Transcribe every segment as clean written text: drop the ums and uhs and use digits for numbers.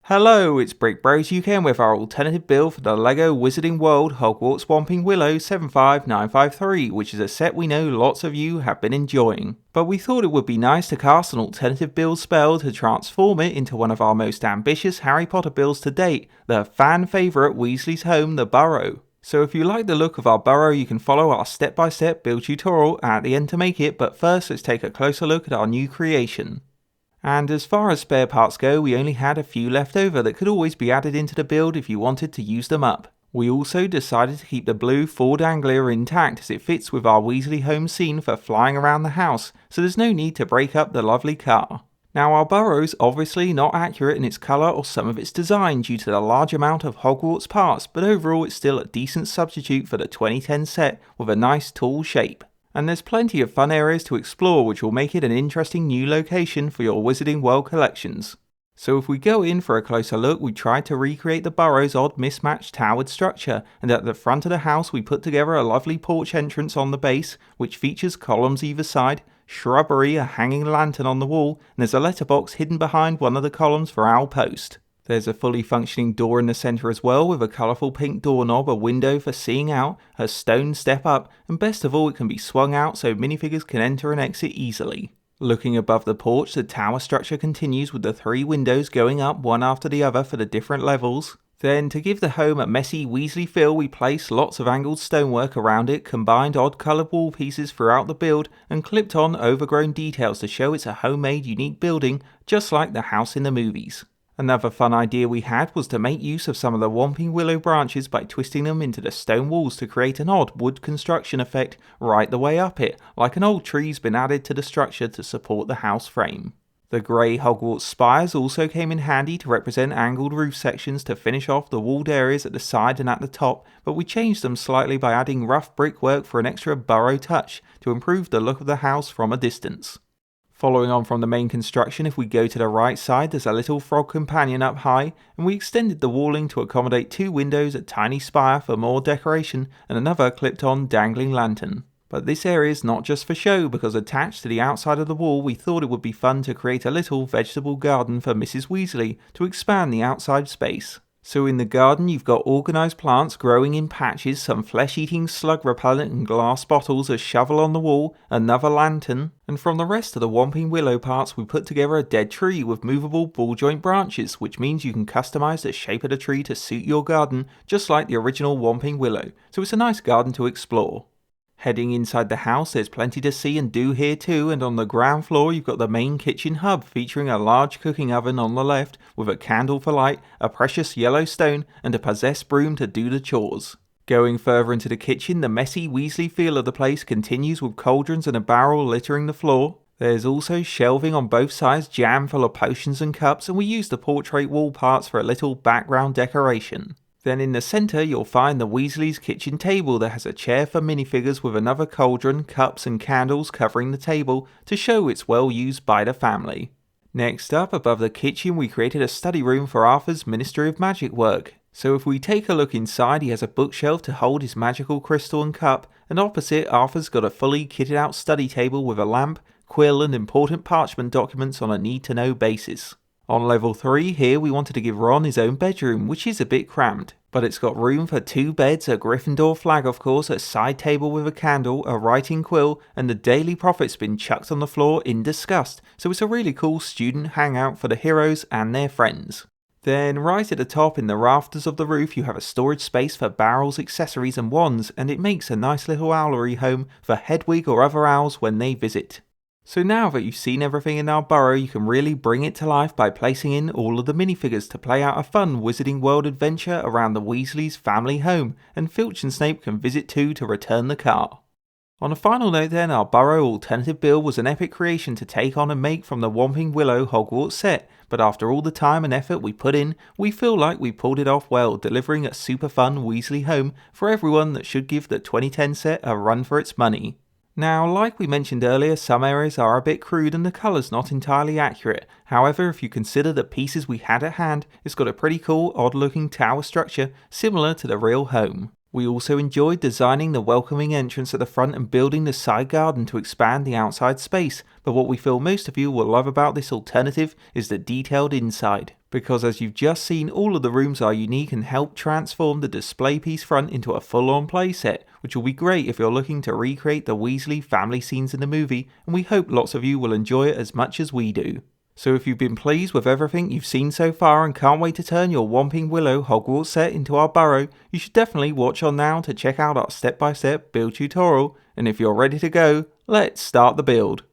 Hello, it's BrickBros UK and with our alternative build for the LEGO Wizarding World Hogwarts Whomping Willow 75953, which is a set we know lots of you have been enjoying. But we thought it would be nice to cast an alternative build spell to transform it into one of our most ambitious Harry Potter builds to date, the fan favourite Weasley's home, the Burrow. So if you like the look of our Burrow, you can follow our step-by-step build tutorial at the end to make it, but first let's take a closer look at our new creation. And as far as spare parts go, we only had a few left over that could always be added into the build if you wanted to use them up. We also decided to keep the blue Ford Anglia intact as it fits with our Weasley home scene for flying around the house, so there's no need to break up the lovely car. Now our Burrow's obviously not accurate in its colour or some of its design due to the large amount of Hogwarts parts, but overall it's still a decent substitute for the 2010 set with a nice tall shape. And there's plenty of fun areas to explore which will make it an interesting new location for your Wizarding World collections. So if we go in for a closer look, we tried to recreate the Burrow's odd mismatched towered structure, and at the front of the house we put together a lovely porch entrance on the base, which features columns either side, shrubbery, a hanging lantern on the wall, and there's a letterbox hidden behind one of the columns for our post. There's a fully functioning door in the centre as well, with a colourful pink doorknob, a window for seeing out, a stone step up, and best of all it can be swung out so minifigures can enter and exit easily. Looking above the porch, the tower structure continues with the 3 windows going up one after the other for the different levels. Then, to give the home a messy Weasley feel, we place lots of angled stonework around it, combined odd coloured wall pieces throughout the build, and clipped on overgrown details to show it's a homemade unique building, just like the house in the movies. Another fun idea we had was to make use of some of the Whomping Willow branches by twisting them into the stone walls to create an odd wood construction effect right the way up it, like an old tree's been added to the structure to support the house frame. The grey Hogwarts spires also came in handy to represent angled roof sections to finish off the walled areas at the side and at the top, but we changed them slightly by adding rough brickwork for an extra Burrow touch to improve the look of the house from a distance. Following on from the main construction, if we go to the right side, there's a little frog companion up high, and we extended the walling to accommodate 2 windows, a tiny spire for more decoration, and another clipped on dangling lantern. But this area is not just for show, because attached to the outside of the wall we thought it would be fun to create a little vegetable garden for Mrs. Weasley to expand the outside space. So in the garden you've got organised plants growing in patches, some flesh-eating slug repellent and glass bottles, a shovel on the wall, another lantern, and from the rest of the Whomping Willow parts we put together a dead tree with movable ball joint branches, which means you can customise the shape of the tree to suit your garden just like the original Whomping Willow, so it's a nice garden to explore. Heading inside the house, there's plenty to see and do here too, and on the ground floor you've got the main kitchen hub featuring a large cooking oven on the left with a candle for light, a precious yellow stone, and a possessed broom to do the chores. Going further into the kitchen, the messy Weasley feel of the place continues with cauldrons and a barrel littering the floor. There's also shelving on both sides jam full of potions and cups, and we used the portrait wall parts for a little background decoration. Then in the centre you'll find the Weasley's kitchen table that has a chair for minifigures with another cauldron, cups and candles covering the table to show it's well used by the family. Next up, above the kitchen we created a study room for Arthur's Ministry of Magic work. So if we take a look inside, he has a bookshelf to hold his magical crystal and cup, and opposite Arthur's got a fully kitted out study table with a lamp, quill and important parchment documents on a need-to-know basis. On level 3 here we wanted to give Ron his own bedroom, which is a bit cramped, but it's got room for 2 beds, a Gryffindor flag of course, a side table with a candle, a writing quill, and the Daily Prophet's been chucked on the floor in disgust, so it's a really cool student hangout for the heroes and their friends. Then right at the top in the rafters of the roof you have a storage space for barrels, accessories and wands, and it makes a nice little owlery home for Hedwig or other owls when they visit. So now that you've seen everything in our Burrow, you can really bring it to life by placing in all of the minifigures to play out a fun Wizarding World adventure around the Weasley's family home, and Filch and Snape can visit too to return the car. On a final note then, our Burrow alternative build was an epic creation to take on and make from the Whomping Willow Hogwarts set, but after all the time and effort we put in, we feel like we pulled it off well, delivering a super fun Weasley home for everyone that should give the 2010 set a run for its money. Now, like we mentioned earlier, some areas are a bit crude and the colours not entirely accurate. However, if you consider the pieces we had at hand, it's got a pretty cool, odd-looking tower structure similar to the real home. We also enjoyed designing the welcoming entrance at the front and building the side garden to expand the outside space, but what we feel most of you will love about this alternative is the detailed inside. because as you've just seen, all of the rooms are unique and help transform the display piece front into a full-on playset, which will be great if you're looking to recreate the Weasley family scenes in the movie, and we hope lots of you will enjoy it as much as we do. So if you've been pleased with everything you've seen so far and can't wait to turn your Whomping Willow Hogwarts set into our Burrow, you should definitely watch on now to check out our step-by-step build tutorial, and if you're ready to go, let's start the build.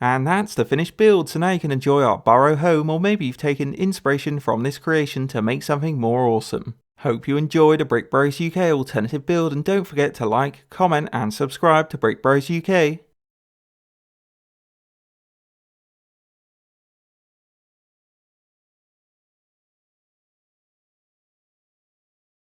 And that's the finished build, so now you can enjoy our Burrow home, or maybe you've taken inspiration from this creation to make something more awesome. Hope you enjoyed a BrickBros UK alternative build, and don't forget to like, comment and subscribe to BrickBros UK.